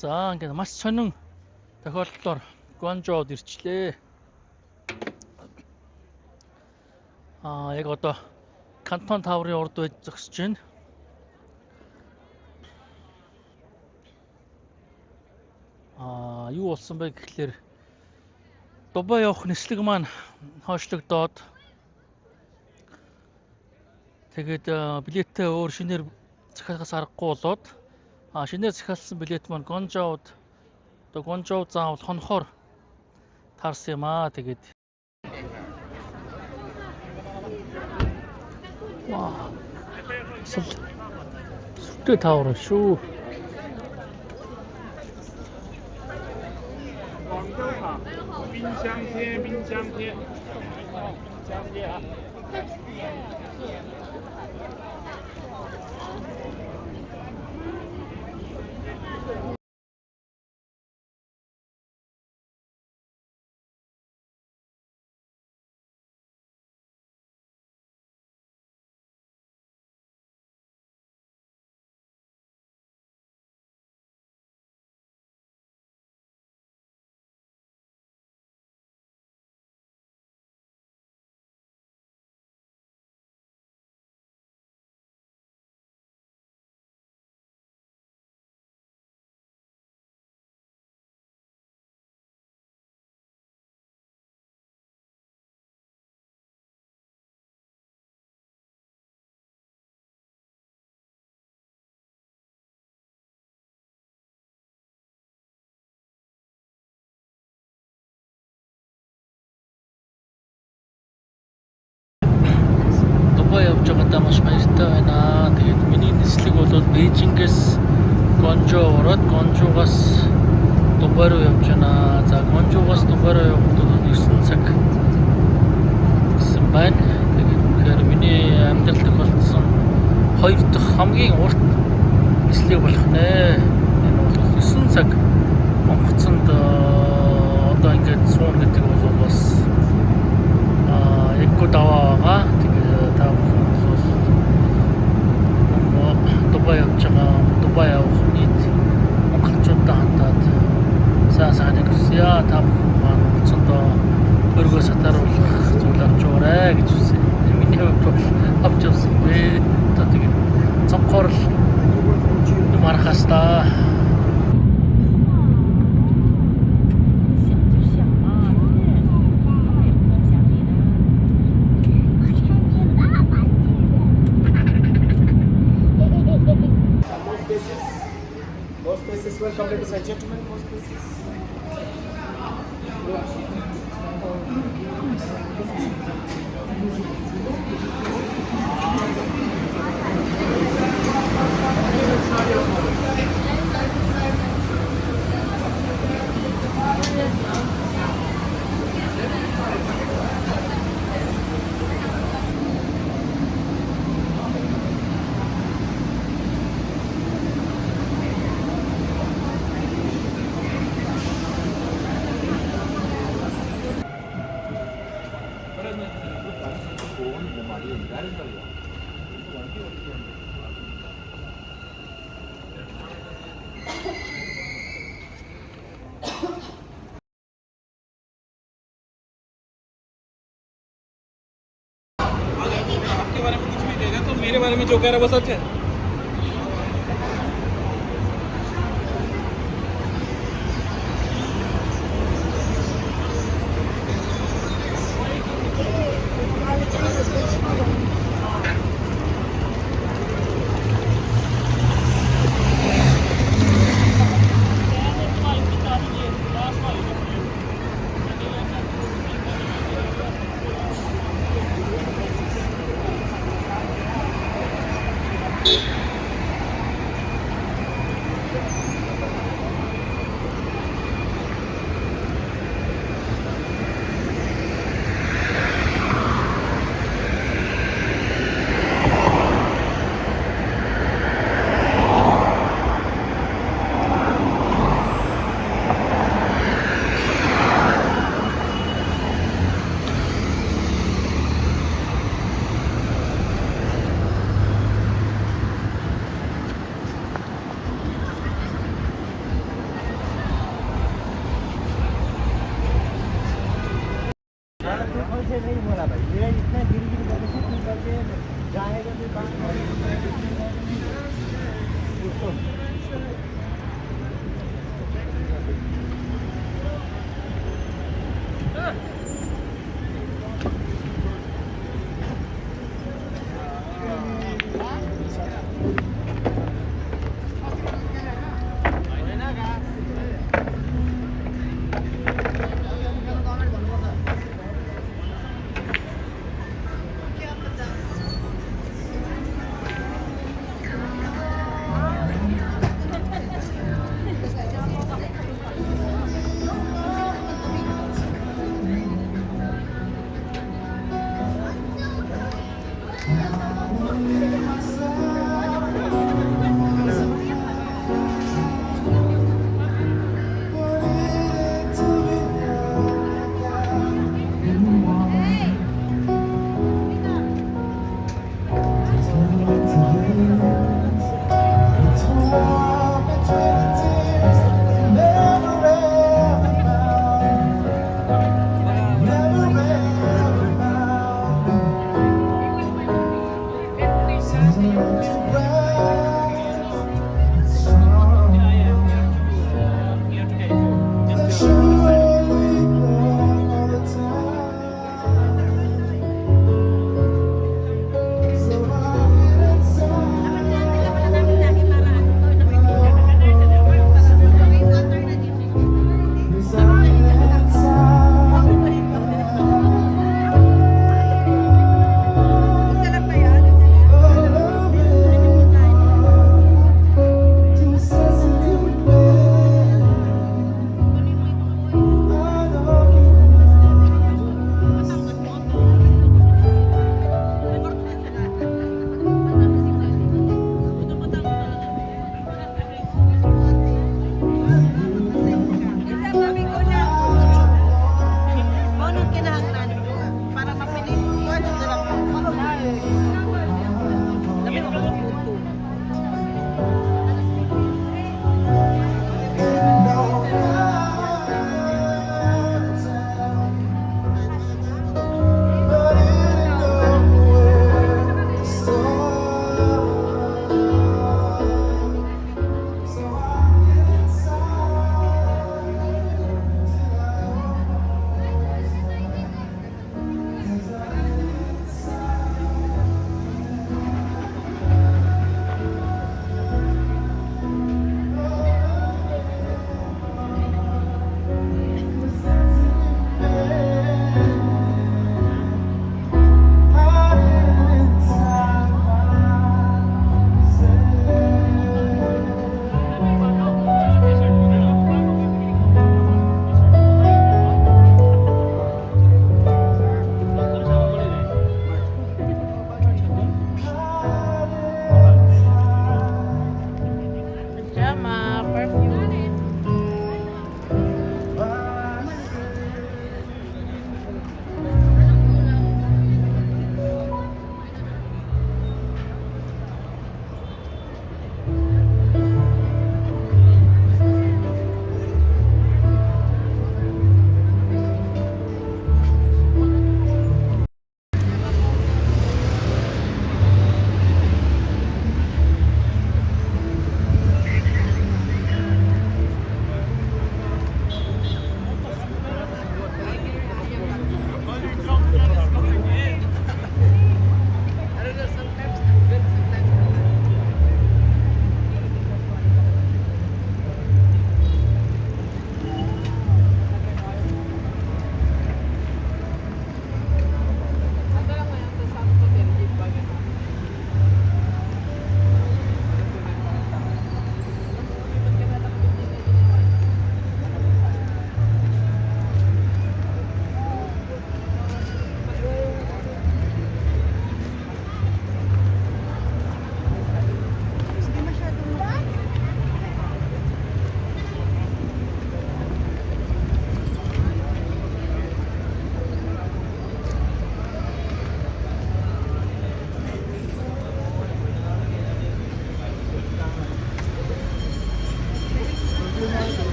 За ингээд маш сонин тохиолдлоор Гуанчжоуд ирчлээ. Яг одоо Кантон таврын урд байж зогсож байна. Юу болсон бэ гэхлээр Дубай явах нислэг маань хойшлогдоод тэгээд билетээ өөр шинээр захиалгаас аргагүй болоод шинээр захиалсан билет маань Гуанчжоуд заавал хонхоор таарсан юм аа. Тэгээд сүртэй тавар шүү. Дубай явж байгаадаа маш баяртай байна. Тэгээд миний нислэг бол Бээжингээс Гуанчжоу ороод Гуанчжуугаас Дубай руу явж байна. За Гуанчжуугаас Дубай руу явахд бол 9 цаг гэсэн байна. Тэгэхээр миний амьдрал тохиолдсон хоёр дахь хамгийн урт нислэг болох нэ. Энэ бол 9 цаг онгоцонд одоо ингээд суун гэдэг бол бас яггүй даваа байгаа. Дубай явж байгаа. Дубай явах нийт монголчуудтай хандаад сайныг хүсье. Та бүхэн маань онгоцондоо өргөө сатааруулах зүйл авч яваарэ гэж хүсье. Миний хувьд бол авч явсангүй. Одоо тэгээд цонхоор л юм арахаас та. Welcome, ladies and gentlemen. Most places. आपके बारे में कुछ भी देगा तो मेरे बारे में जो कह रहा है वो सच है।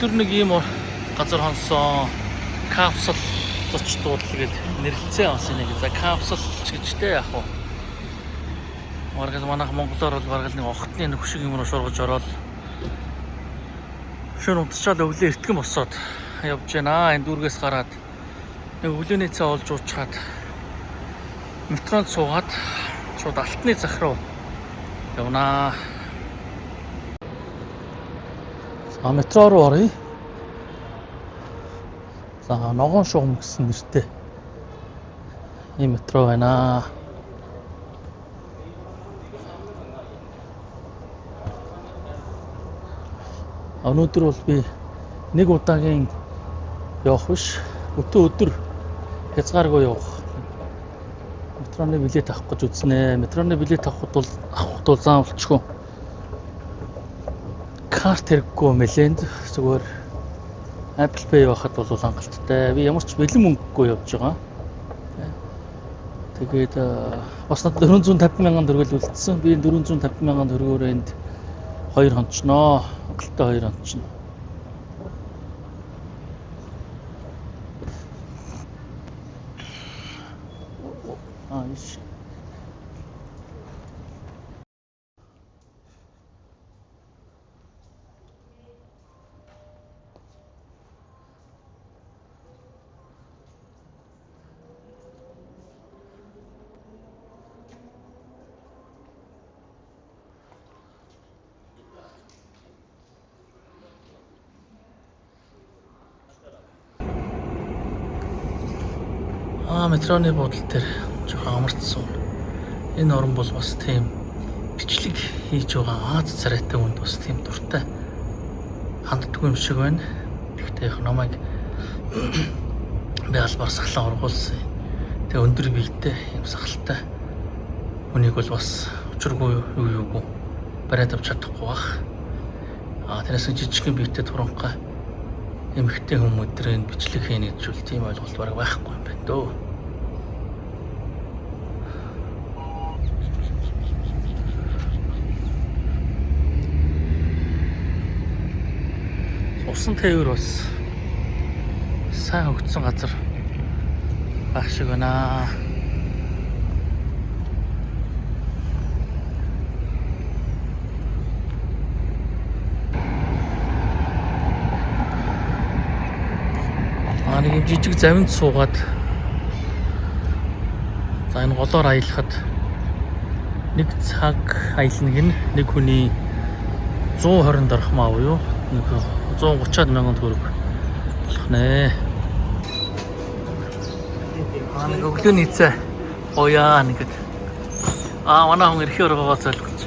Өдөр нэг ийм газар хонсон капсул зочдууд гээд нэрлэлцээ бас нэг за капсул ч гэжтэй яг уу. Маргал манайх монголоор бол баргал нэг огтны нэг хөшиг юм руу шургаж ороод шөнө унтчаад өглөө эртгэн босоод явж байна. Энд дүүргээс гараад нэг өглөөний цай олж уучгаад метронд суугаад шууд алтны зах руу явнаа. За метро руу оръё. За ногоон шугам гэсэн нэртэй ийм метро байна. Өнөөдөр бол би нэг удаагийн явах биш, өдөр хязгааргүй явах. Метроны билет авах гэж үзнэ. Метроны билет авахд бол заавалчгүй карт хэрэггүй мэлэнд зүгээр Apple Pay байхад бол хангалттай. Би ямар ч бэлэн мөнгөгүй явж байгаа. Тэгээд бас надад 450,000 төгрөг үлдсэн. Би 450,000 төгрөгөөр энд 2 хонцноо. Хангалттай 2 хонцно. Иш. Метроны буудлын дээр жоохон амарцсан. Энэ орн бол бас тийм бичлэг хийж байгаа Аз царайтай хүнд бас тийм дуртай ханддаггүй юм шиг байна. Гэхдээ яг намайг би албаар сахлан оргуулсан. Тэгээ өндөр биетэй юм сахалтай хүнийг бол бас учиргүй юугүй бариад авч чадахгүй бах. Тэрээс жижигхэн биетэй туранхай эмэгтэй хүмүүдрийн бичлэг хийнэ гэж үл тийм ойлголт бараг байхгүй юм байна дөө. Усан тээвэр бас сайн хөгжсөн газар байх шиг байна. Нэг жижиг завинд суугаад за энэ голоор аялахад нэг цаг аялныг нэг хүний 120 дархам аав юу? 130,000 төгрөг болох нэ. Нэг өглөөний цай ояа нэгэд. Манай хүн ирэхээр байгаа залгууч.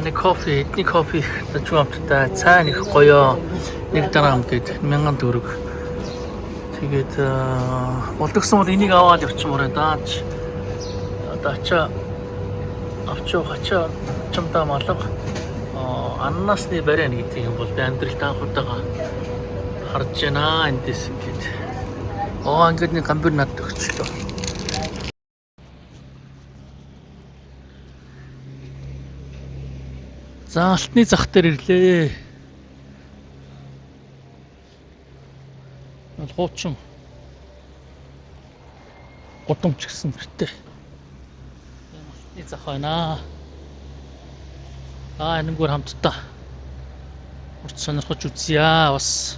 Нэг кофе, эдний кофе зөв амттай цай нэг гоёо нэг дараам гээд 1000 төгрөг. Тэгээд болдогсон бол энийг аваад явчихмаар байна даач. Одоо ачаа авчаа хачаа чамдаа малга аннасны бариан гэдэг юм бол би амьдралд анх удаага харж байна эндээс ингээд. Ингээд нэг гамбир надад өгчлөө. За алтны зах дээр ирлээ. Хуучин гудамж гэсэн нэртэй алтны зах байна. Энэгээр хамтдаа урт сонирхож үзье. Бас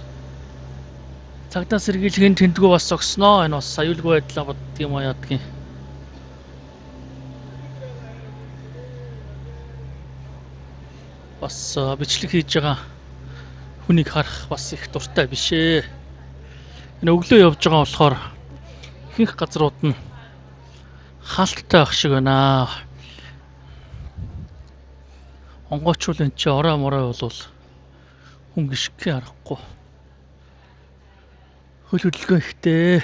цагдаа сэргийлэхийн тэмдгүү бас зогсноо. Энэ бас аюулгүй байдлаа боддөг юм аа ядгийн. Бас бичлэг хийж байгаа хүнийг харах бас их дуртай биш ээ. Энэ өглөө явж байгаа болохоор ихэнх газрууд нь хаалттай байх шиг байна. Онгоочвол энэ чи орой морой болвол хүн гიშгхээ харахгүй. Хөл хөдөлгөөн ихтэй.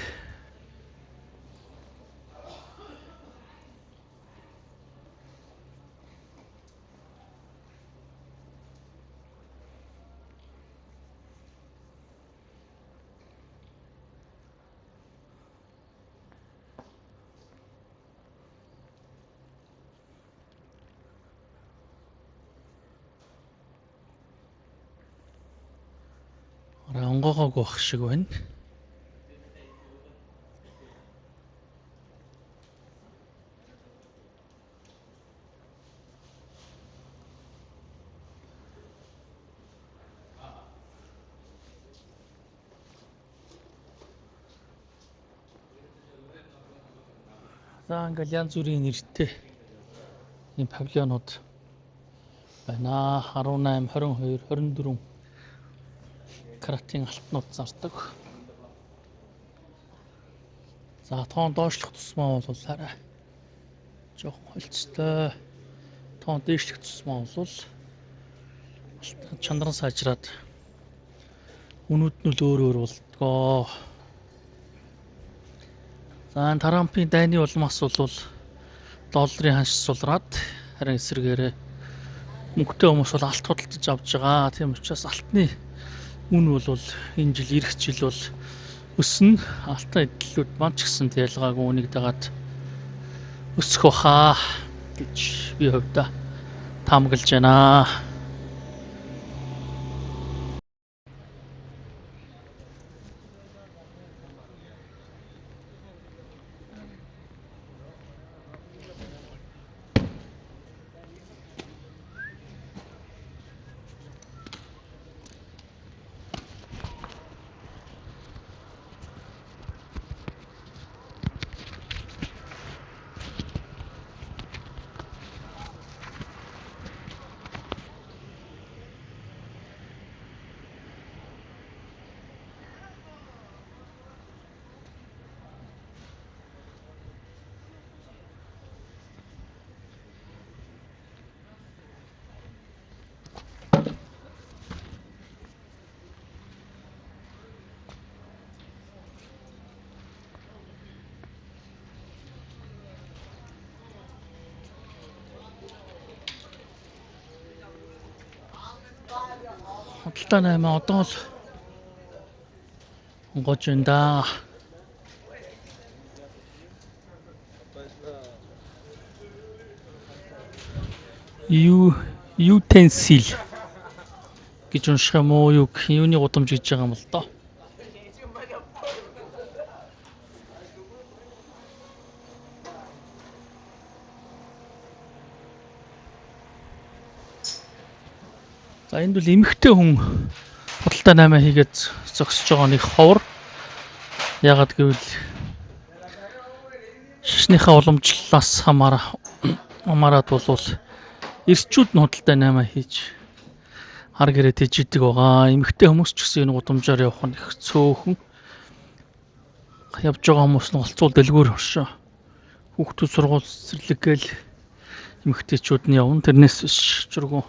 Онгогоогүй бах шиг байна. За ингээл янз бүрийн нэртэй ийм павильонууд байна. 18, 22, 24 каратын алтнууд зардаг. За тоон доошлох тусмаа бол арай жоохон холцтой. Тоон дээшлэх тусмаа бол чанаран сайжраад үнүүд нь л өөр болдгоо. За Трампын дайны улмаас бол долларын ханш сулраад харин эсрэгээрээ мөнгөтэй хүмүүс бол алт худалдаж авч байгаа. Тийм учраас алтны үн бол энэ жил ирэх жил бол өснө. Алтан эдлүүд маань ч гэсэн ялгаагүй үнийг дагаад өсөх баха гэж би хувьдаа таамаглаж байна. Худалдаа 8 одоо л онгож байна да. Utensil гэж унших юм уу? Юуны гудамж гэж байгаа юм л доо. За энд бол эмэгтэй хүн худалдаа 8 хийгээд зогсож байгаа нэг ховор. Ягаад гэвэл шашныхаа уламжлалаас хамаарат бол эрчүүд нь худалдаа 8 хийж хар гэрээ тэжидэг байгаа. Эмэгтэй хүмүүс ч гэсэн энэ гудамжаар явах нь их цөөхөн. Явж байгаа хүмүүс нь голцуул дэлгүүр оршоо. Хүүхдүүд сургууль цэцэрлэг гээл эмэгтэйчүүд нь явна. Тэрнээс биш чургуу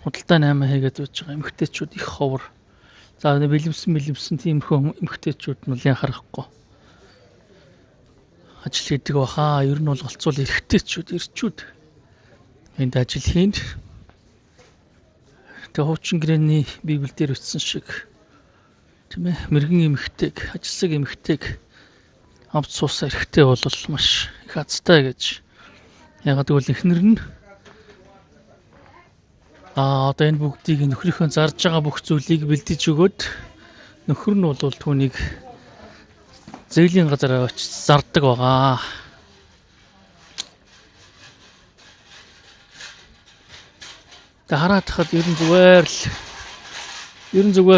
худалдаа 8 хийгээд байж байгаа эмэгтэйчүүд их ховор. За бэлэмсэн тиймэрхүү эмэгтэйчүүд нь яа харахгүй ажил хийдэг баха. Ер нь бол голцуул эрчүүд энд ажил хийн. Тэгээ хуучин гэрээний библ дээр үтсэн шиг тийм ээ мэрэгэн эмэгтэйг ажилсаг эмэгтэйг авч суусаа эрэгтэй бол маш их азтай гэж. Ягаад гэвэл эхнэр нь одоо энэ бүгдийг нөхрийнхөө зарж байгаа бүх зүйлийг бэлдэж өгөөд нөхөр нь бол түүнийг зээлийн газар очиж зардаг байгаа. Тэ хараад хахад ерэн зүгээр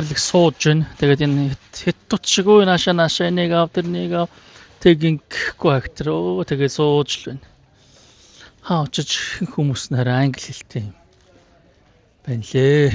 л их сууж байна. Тэгээд энэ хэттут шиг өө наашаа энийг ав тэрнийг ав тэгинхгүй актер тэгээд сууж л байна. Хаа очиж хүмүүс нэрээ англи хэлтэй юм байна лээ.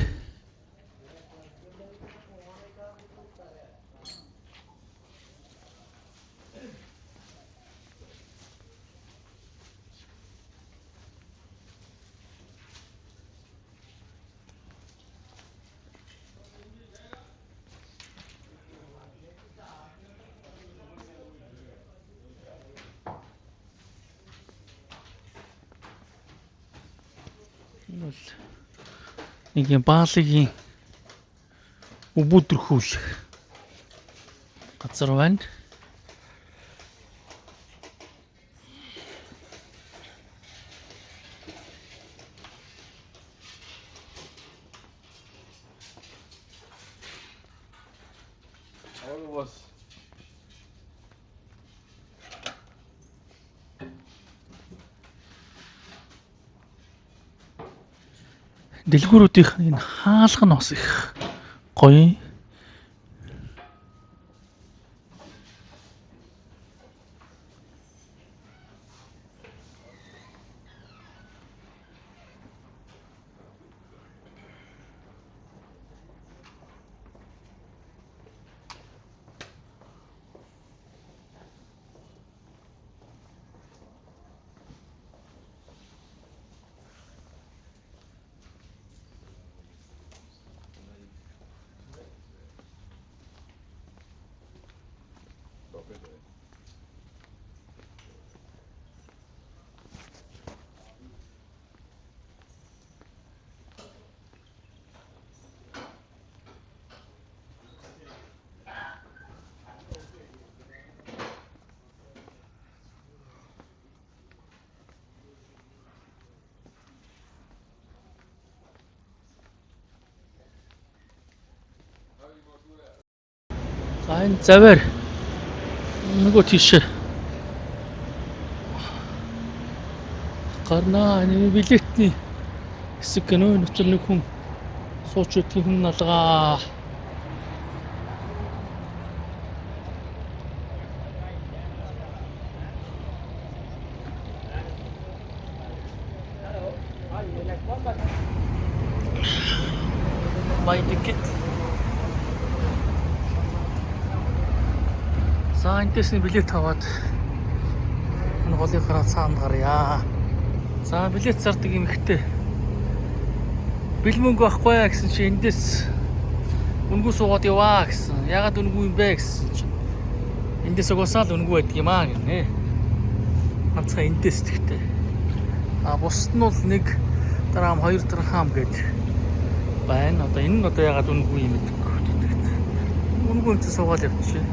Нэг юм баалыгийн өвөдрөхүүлэх газар байна. бас. Дэлгүүрүүдийнх энэ хаалга нь бас их гоё. За энэ заваар нөгөө тийш гарнаа энэ билетний хэсэг гэнэ нутар нэг хүн сууч идэх хүн алгаа. My ticket. За энэс нь билет аваад энэ голынхаараа цаанд гарья. За билет зардаг юм ихтэй. Бэлмөнгө байхгүй гэсэн чи эндээс үнгүй суугаад яваа гэсэн. Ягаад үнгүй юм бэ гэсэн чи. Эндээс угаасаа л үнгүй байдаг юм аа гинэ. Ганцхан эндээс тэгтэй. А бусд нь бол 1 драам 2 драам гэдэг байна. Одоо энэ нь одоо ягаад үнгүй юм гэдэг. Үнгүй үнтэй суугаад явчих.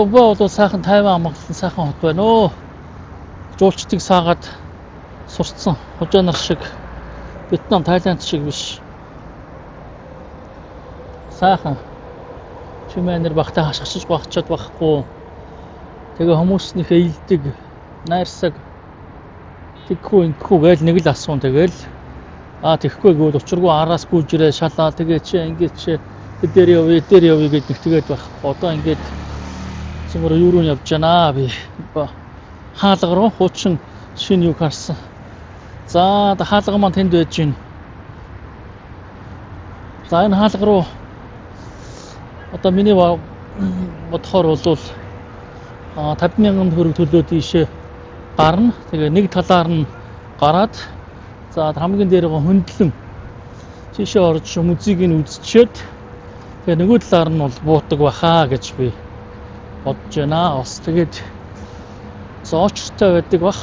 Дубай бол сайхан Тайван амгалан сайхан хот байна өө. Жуулчдыг саагаад сурцсан хожоо нар шиг Вьетнам, Тайланд шиг биш. Сайхан чимээнэр багтаа хашгичж багчаад байхгүй. Тэгээ хүмүүснийхээ илдэг, найрсаг тэгхгүй ингэхгүй гээл нэг л асуун тэгэл тэгхгүй гэвэл учиргүй араас гүйжрээ шалаа тэгээ чи ингээд чи дээр явъя гэд нэг тэгээд байх. Одоо ингээд цэвэр юу руу явж байна би. Хаалга руу хуучин шинэ юу харсан. За хаалга маань тэнд байж гин. За энэ хаалга руу одоо миний бодохоор бол 50,000 төгрөг төлөө тийшээ гарна. Тэгээ нэг талаар нь гараад за хамгийн дээр хөндлөн тийшээ орж музейг нь үзчихэд тэгээ нөгөө талаар нь бол буудаг баха гэж би бодож байна. Бас тэгээд зоочтой байдаг бах.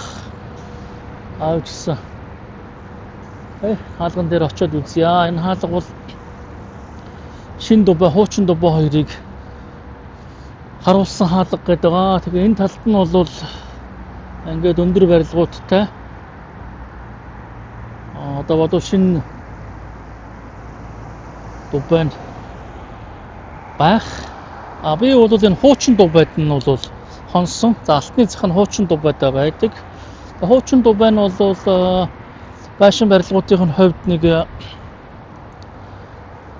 Аавчсан. Хаалган дээр очиод үзье. Энэ хаалга бол шин дубай, хуучин дубай хоёрыг харуулсан хаалга гэдэг байгаа. Тэгээ энэ талд нь бол ингээд өндөр барилгуудтай. Одоо бодвол шинэ дубайд байх. Би бол энэ хуучин дубайд нь бол хонсон. За алтны зах нь хуучин дубайдаа байдаг. Хуучин дубай нь бол байшин барилгуудын хувьд нэг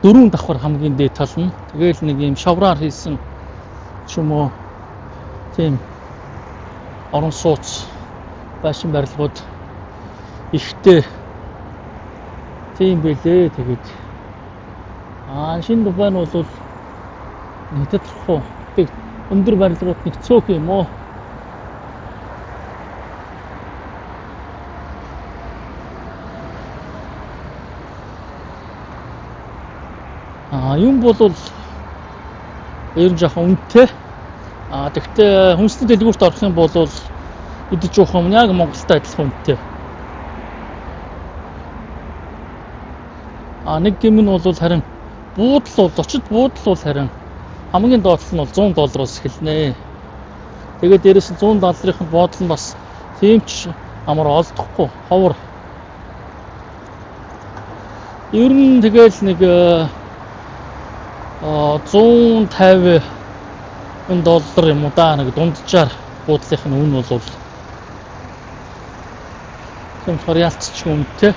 4 давхар хамгийн дээд тал нь. Тэгээл нэг юм шавраар хийсэн ч юм уу тийм орон сууц байшин барилгууд ихтэй тийм байлээ. Тэгээд шинэ дубай нь бол нийтэд хоо өндөр барилгууд нэг цөөх юм уу. Юм бол ер нь жоохон үнэтэй. Тэгвэл хүнсний дэлгүүрт орох юм бол идэж уух юм яг Монголтай адилхан үнэтэй. Нэг гэм нь бол харин буудлууд, зочид буудлууд харин хамгийн доотлол нь бол $100 эхэлнэ. Тэгээд дээрээс нь $100-ын буудлын бас тийм ч амар олдохгүй, ховор. Ер нь тэгэл нэг $150 юм уу да, нэг дунджаар буудлынх нь үн бол тийм реалцч үнэтэй.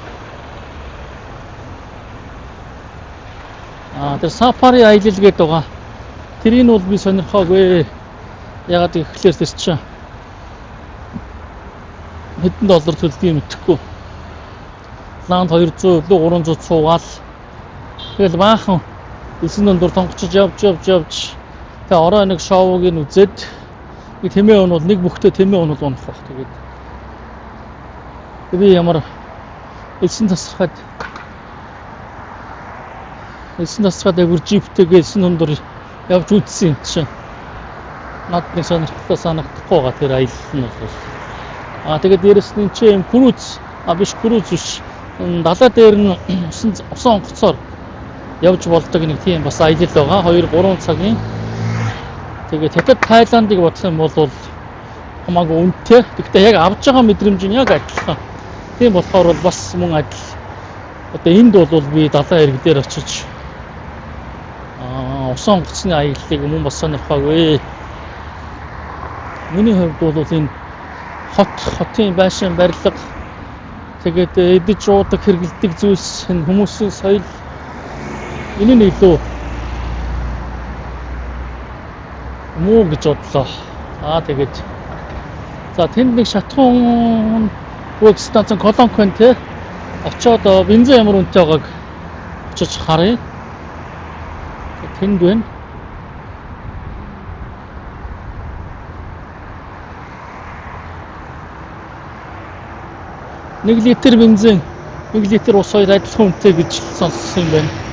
Тэр Safari аялал гэдэг байгаа. Тэрийг бол би сонирхоогүй. Ягаад гэвэл тэр чинь хэдэн доллар төлдөг юм мэдэхгүй. Ланд 200 лөө 300 цуугаал. Тэгэл баахан элсэн дундуур тонгочж явж тэгээ орой нэг шоуг нь үзээд нэг тэмээ өнөл нэг бүхтэй тэмээ өнөл унах баг. Тэгээд би ямар элсэн тасрахад агур джиптэйгээ элсэн дундуур явж үзсэн юм чинь над нэг сонирхолтой санагдахгүй байгаа тэр аялал нь бол. Тэгээд дээрэс нь чи юм круиз биш далай дээр нь усан онгоцоор явж болдог нэг тийм бас аялал байгаа. 2-3 цагийн. Тэгээд Хятад Тайландыг бодох юм бол хамаагүй үнэтэй. Гэхдээ яг авж байгаа мэдрэмж нь яг адилхан. Тийм болохоор бол бас мөн адил. Одоо энд бол би далай ирэг дээр очиж усан онгоцны аяллыг мөн бас сонирхоогүй. Миний хувьд бол энэ хотын байшин барилга тэгээд эдэж уудаг хэрэгэлдэг зүйлс хүмүүсийн соёл энэ нь илүү муу гэж бодлоо. Тэгээд за тэнд нэг шатхуун work станцын колонкон те очоод бензин ямар үнэтэй байгааг очиж харъя. Тэнд байна. Нэг литр бензин, 1 литр ус хоёр адилхан үнэтэй гэж сонссон юм байна.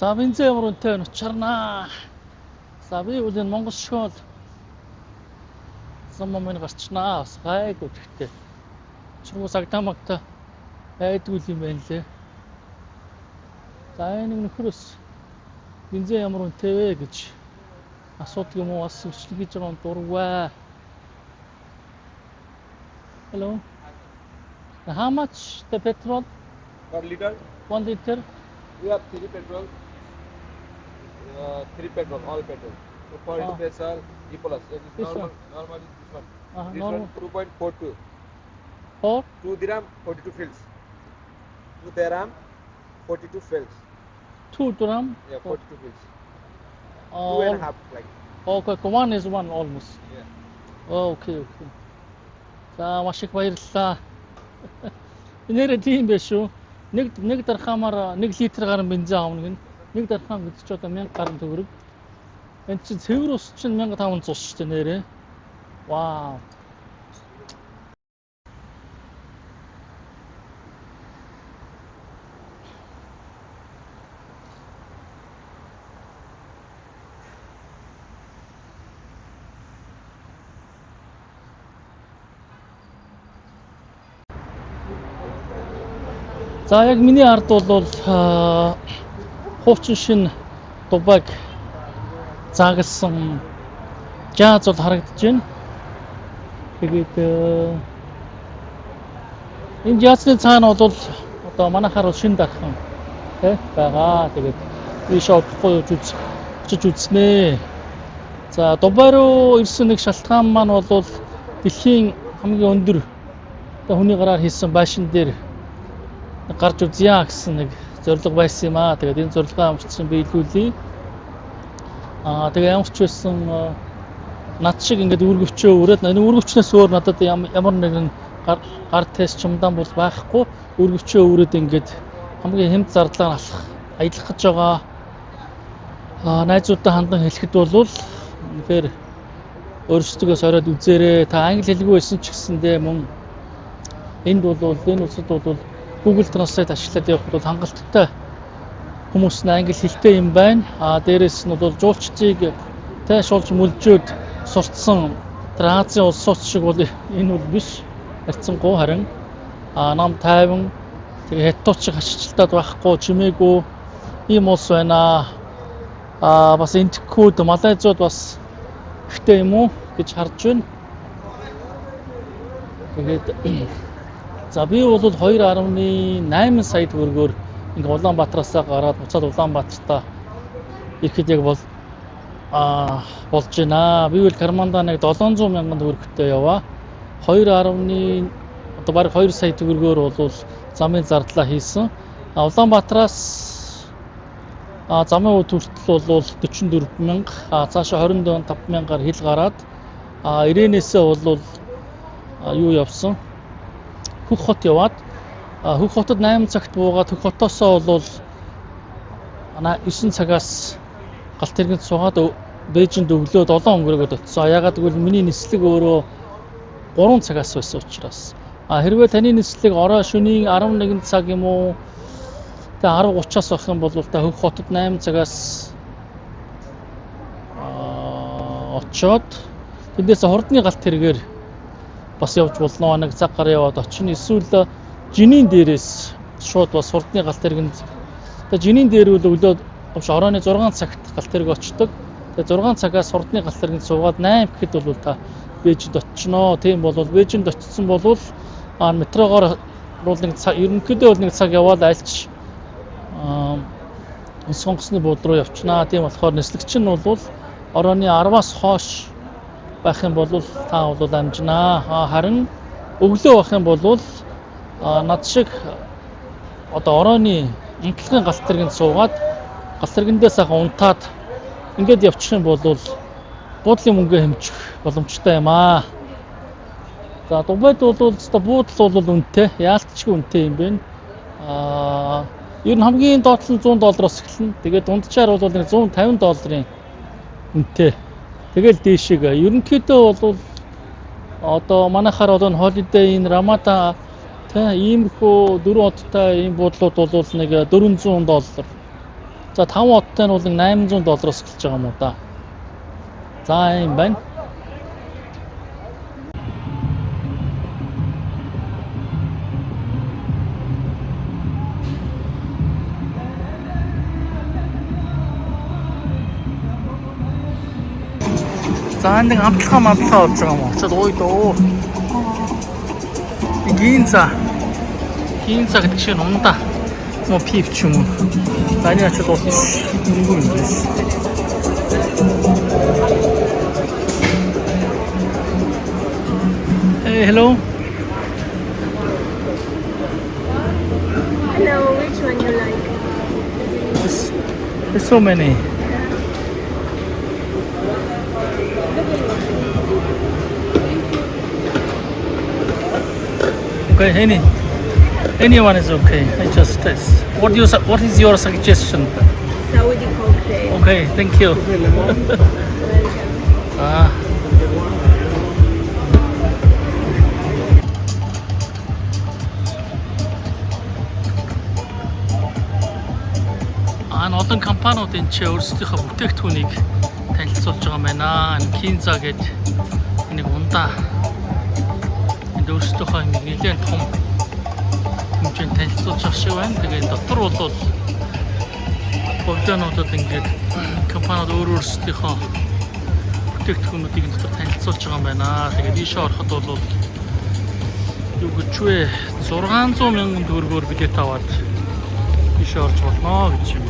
За бензин ямар үнэтэй байна учрнаа. За би үл энэ Монгол школ заммын гарчнаа бас гайгүй гэхдээ чиргуу сагдамагта байдгүй юм байна лээ. За энэ нөхрөөс бензин ямар үнэтэй вэ гэж асуудаг юм уу бас өчлөж байгаа юм дургваа. Hello. How much the petrol? 1 liter. 1 liter. We have 3 petrol. 3 petrol, all petrol. So for special, E plus. It is This normal. one. Normal is this one. This Normal. one 2.42. 4? 2 dirham, 42 fills. 2 dirham, 42 fills. 2 dirham? Yeah, 42 fills. Oh, 2.5 like. Okay, one is one almost. Yeah. Okay. За маш их баярлалаа. Нэрээ тийм байх шүү. Нэг дархаамаар 1 литр гарсан бензин авна гин. Нэг дархаам гэж ч одоо 1000 гаруй төгрөг. Энд чинь цэвэр ус чинь 1500 шүү дээ нэрээ. Вау. За яг миний ард бол хуучин шин Дубайг заагалсан жаз бол харагдаж байна. Тэгээд энэ жазны цаана бол одоо манайхаар шин дархан тий байгаа. Тэгээд би шоудахгүй очиж үзнэ. За Дубай руу ирсэн нэг шалтгаан маань бол дэлхийн хамгийн өндөр одоо хүний гараар хийсэн байшин дээр гарч үзье гэсэн нэг зорилго байсан юм аа. Тэгээд энэ зорилгоо амжсан би илүүлье. Тэгээ ямар ч байсан над шиг ингээд үргэлжчөө өрөөд энэ үргэлжнээс өөр надад ямар нэгэн гар тест чамдан бол байхгүй. Үргэлжчөө өрөөд ингээд хамгийн хэмт зардлаа алах аялах гэж байгаа. Найзуудтай хандан хэлэхэд бол үнэхээр өөрсдөө сороод үзээрэй. Та англи хэлгүй байсан ч гэсэндээ мөн энэ улсад бол Google Translate ашиглаад явах бол хангалттай хүмүүс нь англи хэлтэй юм байна. Дээрээс нь бол жуулчдыг шуулж мүлжөөд сурцсан Азийн улсууд шиг бол энэ бол биш. Харьцангуй харин нам тайван тэгээ хятадчиг хашилтаад байхгүй чимээгүй ийм улс байна. Бас энтгүүд малайзууд бас ихтэй юм уу гэж харж байна. Тэгээд за би бол 2.8 сая төгрөгөөр ингээ Улаанбаатараасаа гараад буцаад Улаанбаатартаа ирэхэд яг болж байна. Би бол карманда нэг 700 мянган төгрөгтэй яваа. 2 сая төгрөгөөр бол замын зардлаа хийсэн. Улаанбаатараас замын үт хүртэл бол 44 мянга, цаашаа 25 мянгаар хил гараад ирээнээсээ бол юу явсан? Хөх хот яваад Хөх хотод 8 цагт буугаад Хөх хотоосоо бол 9 цагаас галт тэргэнд суугаад Бээжинд өглөө 7 өнгөрөөд очсон. Ягаад гэвэл миний нислэг өөрөө 3 цагаас байсан учраас. Хэрвээ таны нислэг орой шөнийн 11 цаг юм уу тэгээ 10:30-аас байх юм бол та Хөх хотод 8 цагаас очоод тэндээс хурдны галт тэргээр бас явж болно. Нэг цаг гар яваад очно. Эсвэл жинийн дээрээс шууд бас хурдны галт тэргэнд. Тэгээ жинийн дээр өглөө оройны 6 цагт галт тэрэг очдог. Тэгээ 6 цагаас хурдны галт тэргэнд суугаад 8 гэхэд бол та Бээжинд очно. Тийм бол Бээжинд очсон бол метрогоор бол нэг цаг ерөнхийдөө бол нэг цаг яваад альч сонгосны бууд руу явчихнаа. Тийм болохоор нислэгч нь бол оройны 10-аас хойш байх юм бол та бол амжинаа. Харин өглөө байх юм бол над шиг одоо оройны амтлагын галт тэргэнд суугаад галт тэргэндээс унтаад ингээд явчих юм бол буудлын мөнгө хэмжих боломжтой юм аа. За Дубайд бол буудал бол үнэтэй, яалтчгүй үнэтэй юм байна. Ер нь хамгийн доотлол нь $100 эхэлнэ. Тэгээд дунджаар бол нэг $150 үнэтэй. Тэгэл дээшиг ерөнхийдөө бол одоо манайхаар одоо Holiday Inn, Ramada иймэрхүү 4 одтой ийм буудлууд бол нэг $400. За 5 одтой нь бол нэг $800 эхэлж байгаа юм уу да. За юм байна. За энэ амтлахаа болж байгаа юм уу? Очоод ой доо. Гинза гэдэг чинь унда. Мо пив ч юм уу. За энэ очоод уучих. Үгүй юм биш. Hey, hello. Hello, which one you like? There's so many. Okay, anyone is okay. I just test. What is your suggestion? Saudi cocktail. Okay, thank you. Welcome. Олон компаниуд энэ ч өөрсдийнхөө бүтээгдэхүүнийг танилцуулж байгаа юм байна. Кинза гэдэг нэг ундаа энд өөрсдийнхөө нэлээд том хэмжээнд танилцуулж шиг байна. Тэгээд дотор бол Болдонуудад ингээд компаниуд өөрсдийнхөө бүтээгдэхүүнүүдийг дотор танилцуулж байгаа юм байна. Тэгээд ийшээ ороход бол юу гэж вэ? 600 мянган төгрөгөөр билет аваад ийшээ орж болно гэж юм.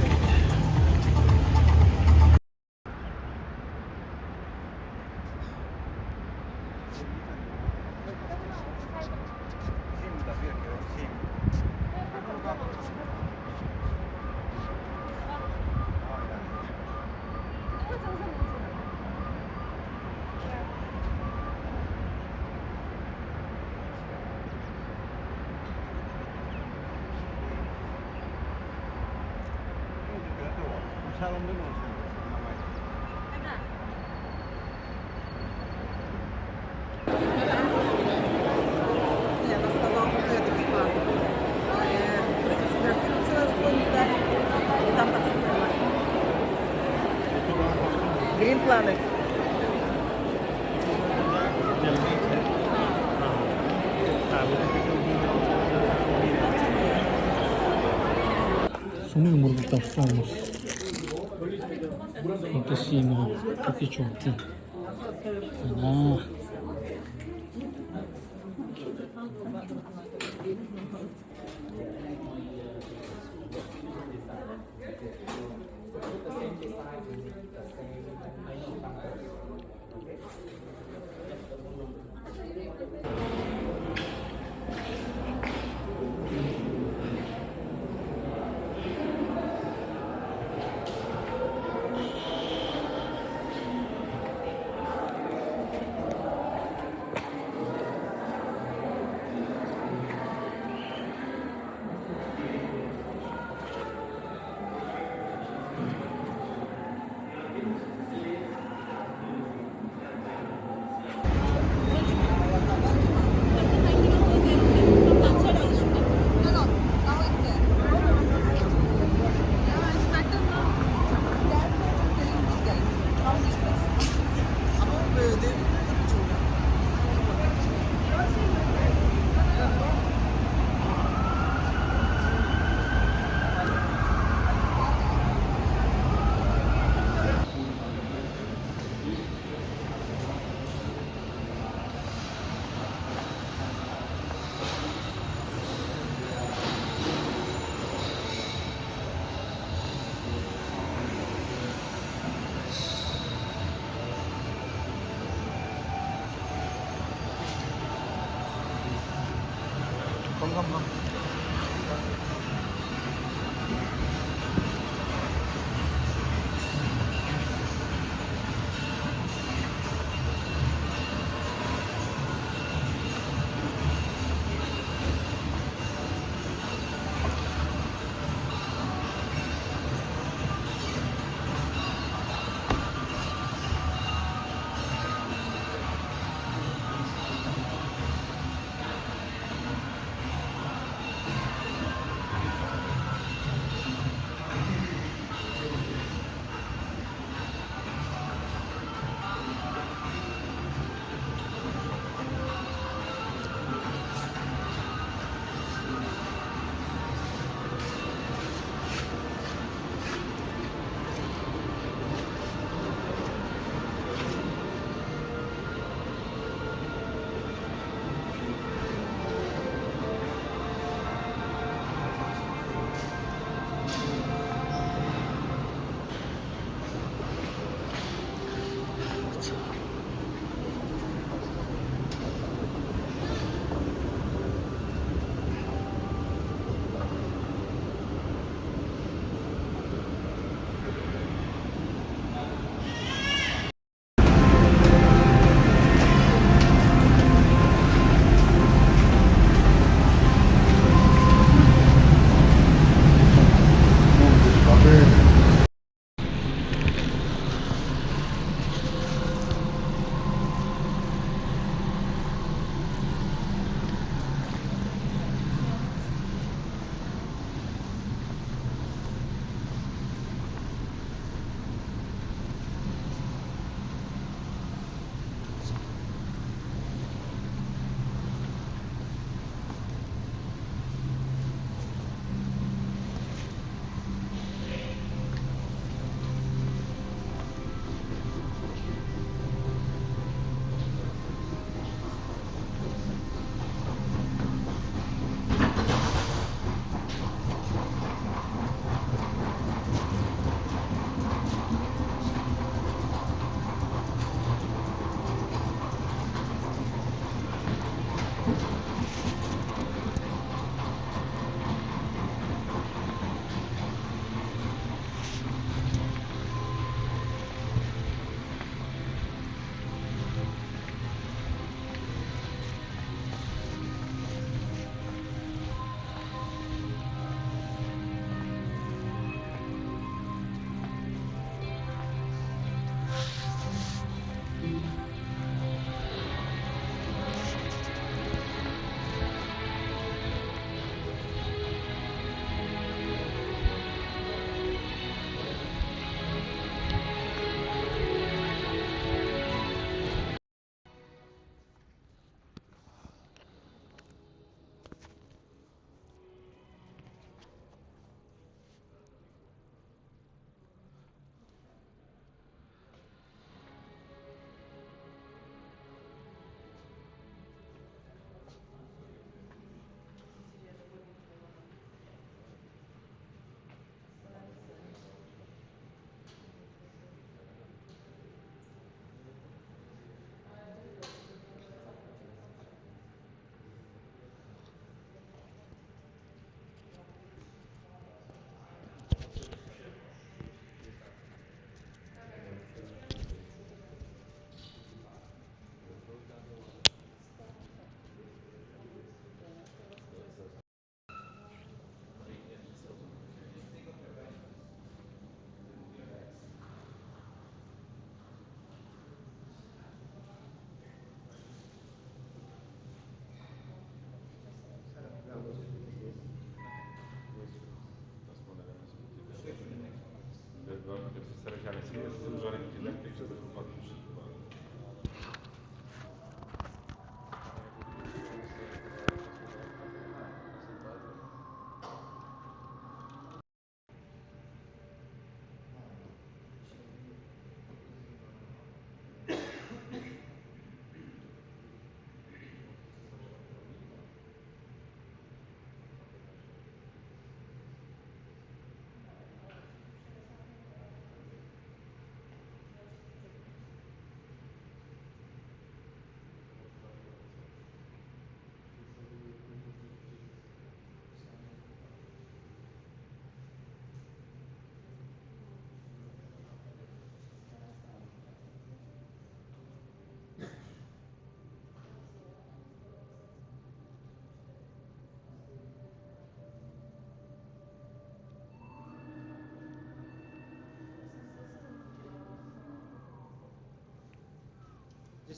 Я бы сказала, что это бесплатно. Фотографируются на входе в здание, и там подсветят. Green Planet. Сумын мөргөлд авсан хүмүүс. Өтөс юм уу? Тэти ч үү. Аа.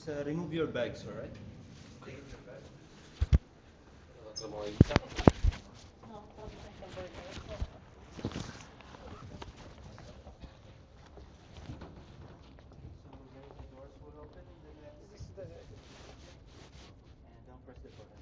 Just remove your bags, all right? And don't press the button.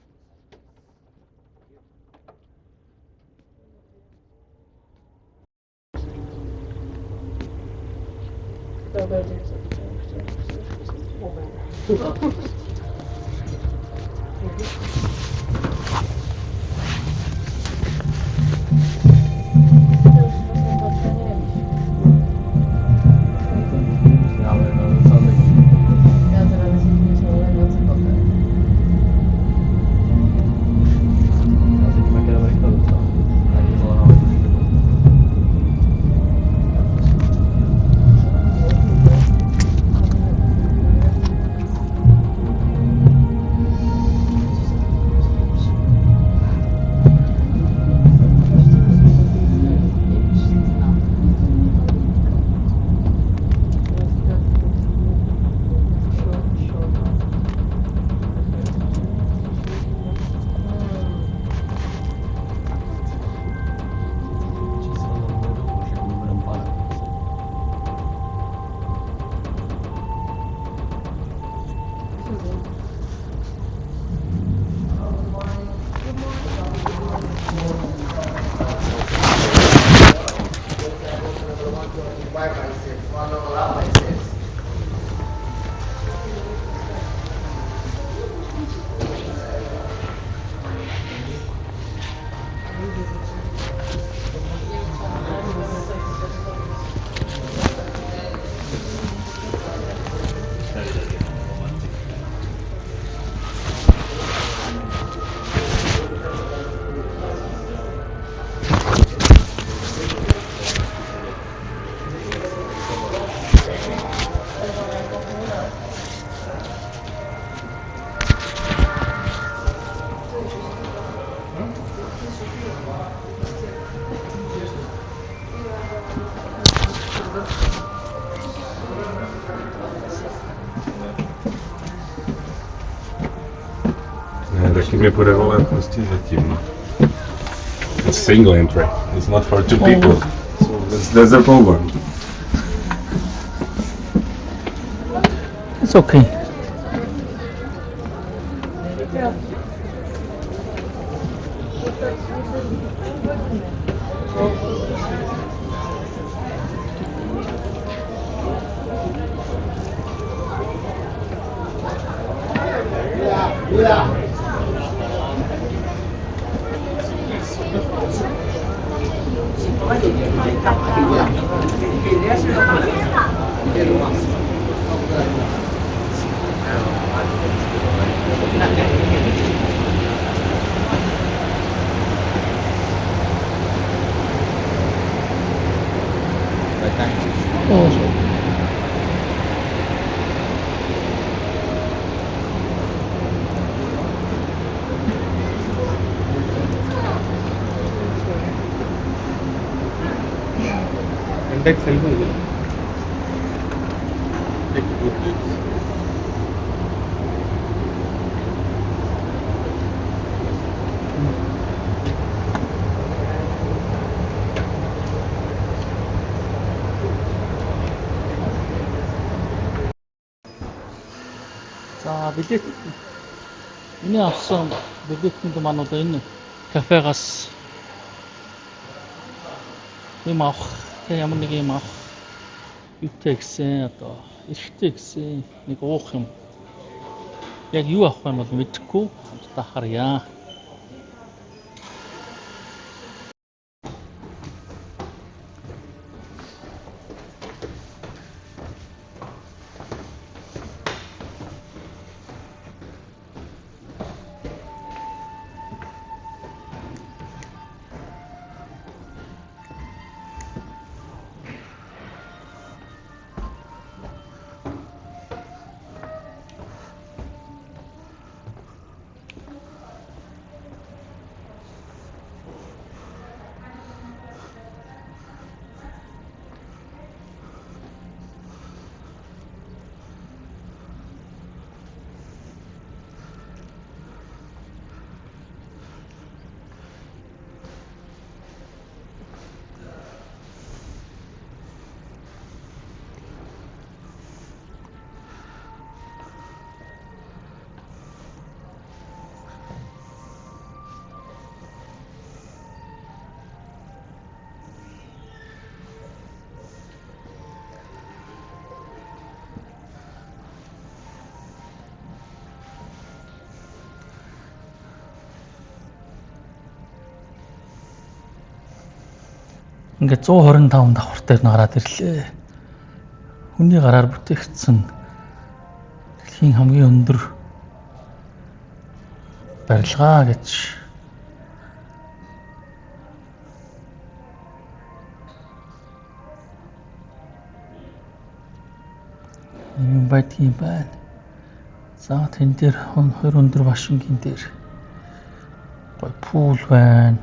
Taky mi bude volat prostě zatím. It's single entry. It's not for two people. So that's the problem. It's okay. Take selfie. Take good pics. За билет миний авсан билетүүд маань одоо энэ кафегаас юм авах, ямар нэг юм авах юутай гэсэн одоо эрэхтэй гэсэн нэг уух юм. Яг юу авах юм бол мэдэхгүй хамтдаа харъя. Ингээд 125 давхартай гараад ирлээ. Хүний гараар бүтээгдсэн дэлхийн хамгийн өндөр барилгаа гэж юм байдгийн байна. За тэн дээр хоёр өндөр машингийн дээр гой пул байна.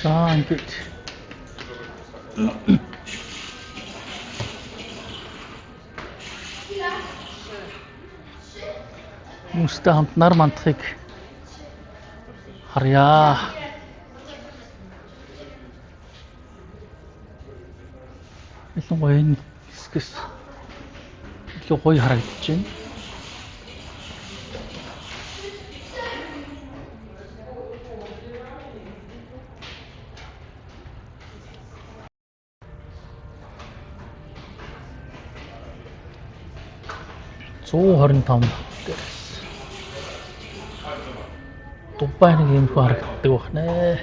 За ингээд хүмүүстэй хамт нар мандахыг харъя. Ялангуяа энэ хэсгээс илүү гоё харагдаж байна. дээрээс Дубай нэг юм харагддаг байна.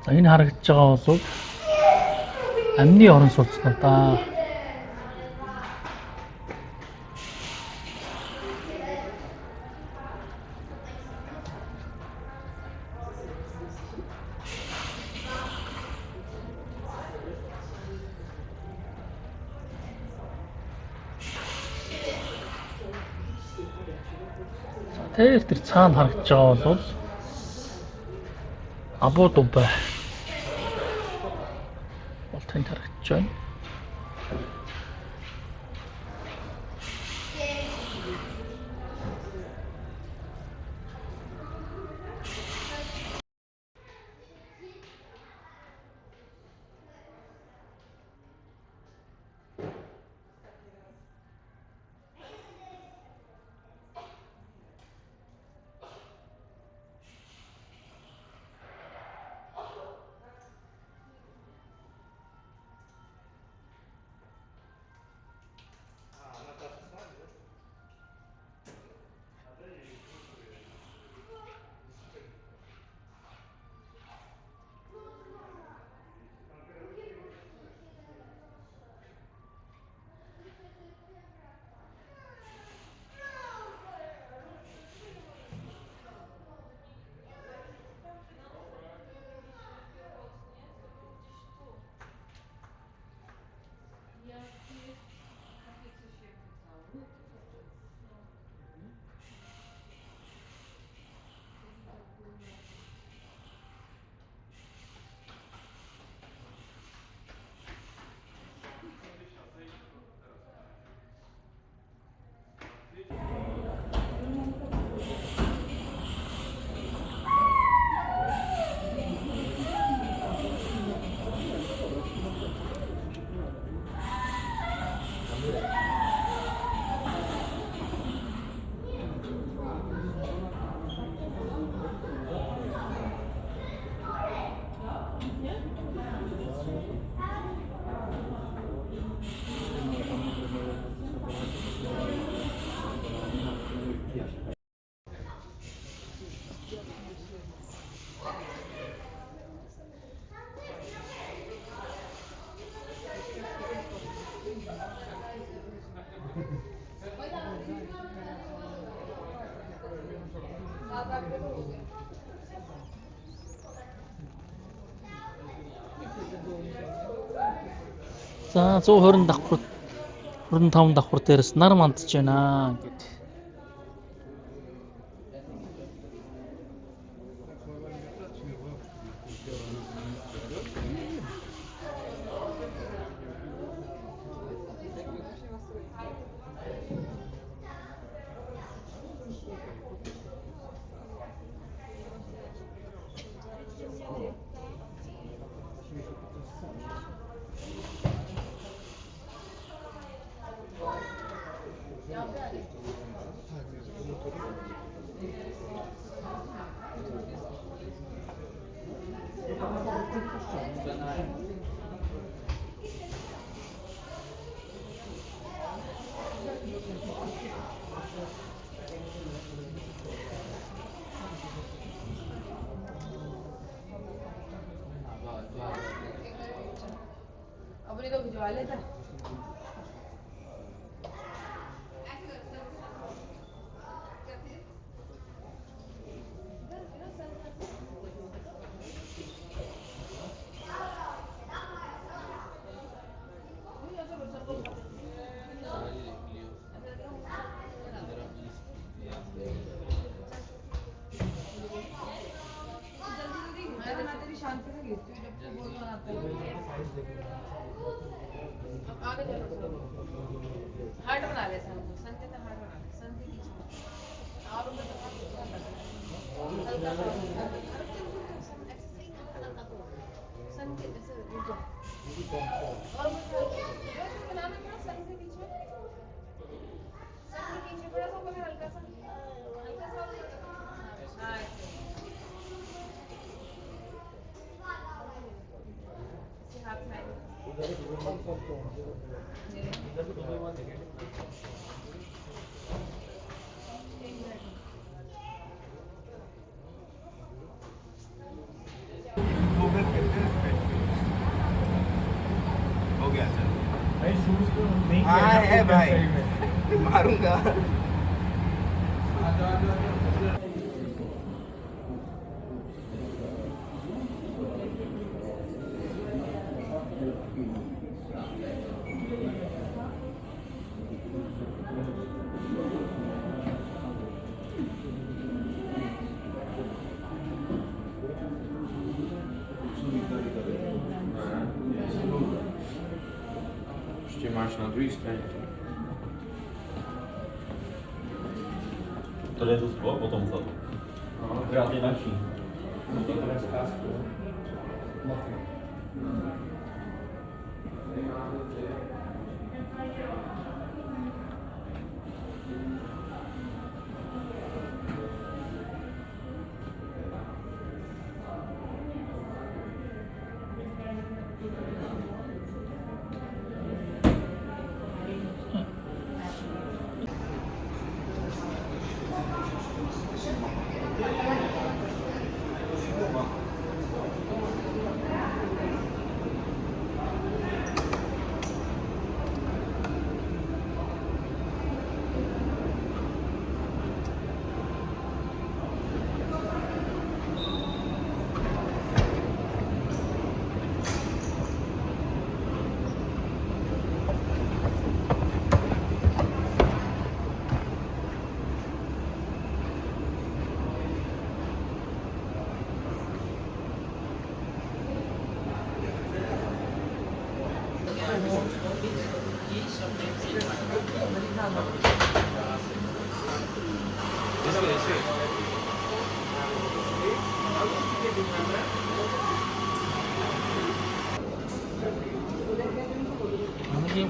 Энэ харагдаж байгаа бол амны орон сууцнаа да. Тэр цаана харагдаж байгаа бол Абу Дубай болтын харагдаж байна. За 120 давхар 25 давхар дээрс нар мандж байна гэд. हार्ट बना ले संते ने हार्ट बना ले संते की और उनमें तो हल्का संते ऐसे और बनाना पड़ा संते बीच में बड़ा सा ऊपर हल्का सा हाँ ऐसे हाथ में हो गया चल हाँ है भाई मारूंगा Ty máš na druhé straně. To jde tu spolu, potom co? No, krátně naší. Another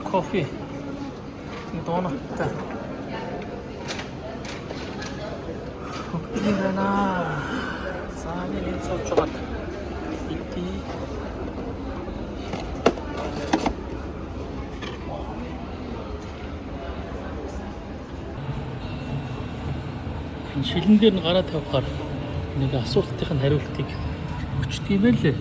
coffee. Ito na. Hindi na. Saan yung sa chocolate? Iti. Шилэн дээр нь гараа тавихаар нэг асуултын хариултыг өчт юм байлээ.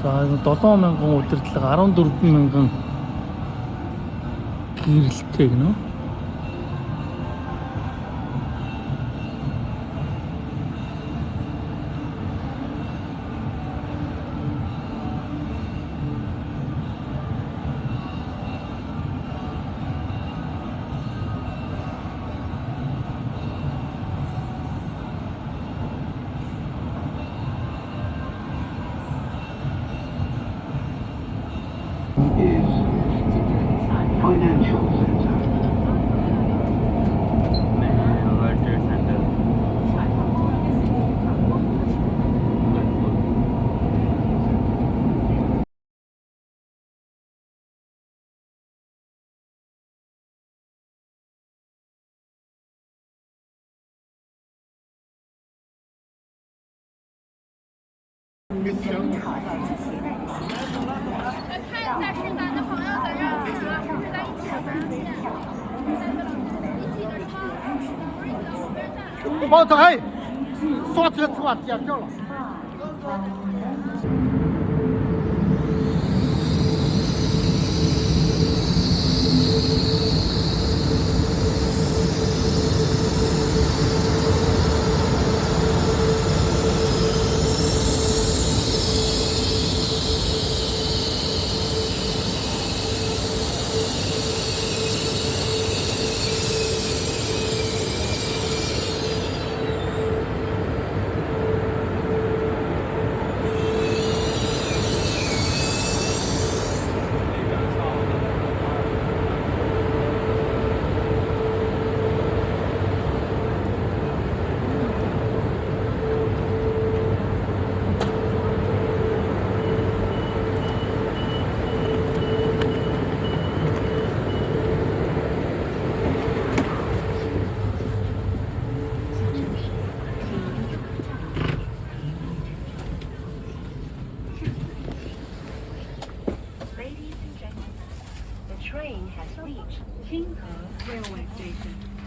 За 7,000 удирдлага 14,000 гэрэлтэй гэнэ. Financial center. Ladies and gentlemen, the train has reached Qinghe Railway Station.